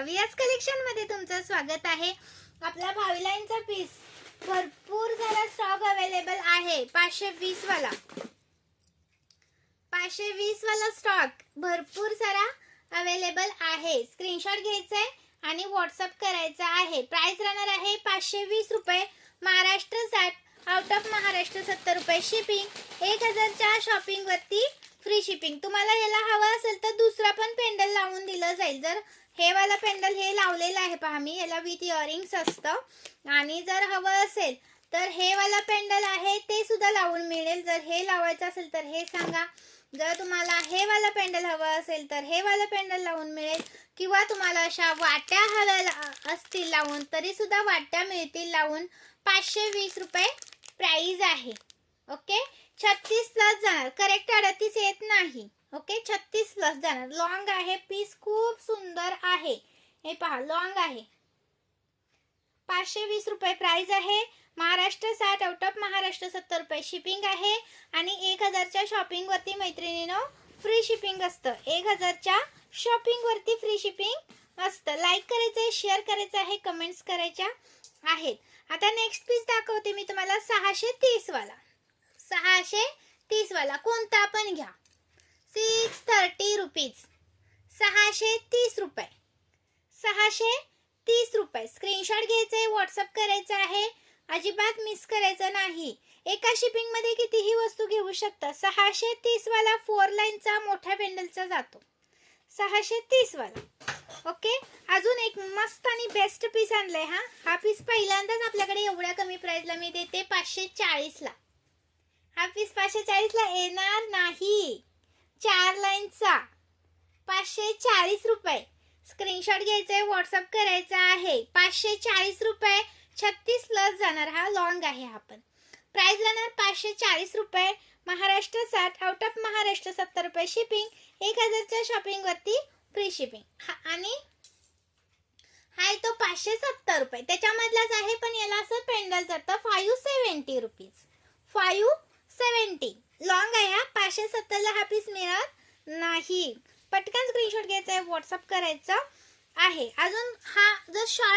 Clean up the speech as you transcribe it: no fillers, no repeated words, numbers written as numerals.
भावियास collection मध्ये तुमचं स्वागत आहे। आपला भाविलाईनचा पीस भरपूर सारा स्टॉक अवेलेबल आहे। 520 वाला 520 वाला स्टॉक भरपूर सारा अवेलेबल आहे। स्क्रीनशॉट घ्यायचा आहे आणि व्हॉट्सअप करायचा आहे। प्राइस राहणार आहे 520 रुपये। महाराष्ट्र 60, आउट ऑफ महाराष्ट्र 70 रुपये शिपिंग। 1000 च्या शॉपिंग वरती फ्री शिपिंग। तुम्हाला याला हवा असेल तर दुसरा पण पेंडल लावून दिलं जाईल। जर हे वाला पेंडल हे लावलेला आहे पहा मी, याला विथ इयरिंग्स असतं आणि जर हवं असेल तर हे वाला पेंडल आहे ते सुद्धा लावून मिळेल। जर हे लावायचं असेल तर हे सांगा। जर तुम्हाला हे वाला पेंडल हवं असेल तर हे वाला पेंडल लावून मिळेल, किंवा तुम्हाला अशा वाट्या हव्या असतील लावून तरी सुद्धा वाट्या मिळतील लावून। 520 रुपये प्राइस आहे। ओके, 36 प्लस जाणार, करेक्ट 38 येत नाही। ओके, 36 प्लस जाणार। लॉन्ग आहे पीस, खूप सुंदर आहे। हे पहा लॉन्ग आहे। 520 रुपये प्राइस आहे। महाराष्ट्र 60, आउट ऑफ महाराष्ट्र 70 रुपये शिपिंग आहे आणि 1000 च्या शॉपिंग वरती मैत्रिणींनो फ्री शिपिंग असतं। 1000 च्या शॉपिंग वरती फ्री शिपिंग असतं। लाईक करायचंय, शेअर करायचं आहे, कमेंट्स करायच्या आहेत। आता नेक्स्ट पीस दाखवते मी तुम्हाला 630 वाला। 630 वाला कोणता पण घ्या, 630 रुपीज। 630 रुपये, 630 रुपये। स्क्रीनशॉट घ्यायचे, व्हॉट्सअप करायचं आहे, अजिबात मिस करायचं नाही। एका शिपिंग मध्ये कितीही वस्तू घेऊ शकता। 630 वाला 4 लाईनचा मोठ्या पेंडलचा जातो। 630 वाला। ओके, अजून एक मस्त आणि बेस्ट पीस आणलाय। हा पीस पहिल्यांदाच आपल्याकडे एवढ्या कमी प्राइसला मी देते 540 ला। हा पीस 540 ला येणार नाही। 4 लाईनचा 540 रुपये। स्क्रीनशॉट घ्यायचा आहे, व्हॉट्सअप करायचा आहे। 540 रुपये, 36 प्लस जाणार। हा लॉन्ग आहे। हा पण प्राइस जाणार 540 रुपये। महाराष्ट्र 60, आउट ऑफ महाराष्ट्र 70 रुपये शिपिंग। 1000 च्या शॉपिंग वरती फ्री शिपिंग। आणि हाय तो 570 रुपये त्याच्यामधलाच आहे, पण याला असं पेंडल जातं 570 रुपीज। 570 लॉन्ग आहे। हा 570 ला हा पीस मिळत नाही। पटकन स्क्रीनशॉट घ्यायचा आहे, व्हॉट्सअप करायचा आहे। अजून हा जर शॉर्ट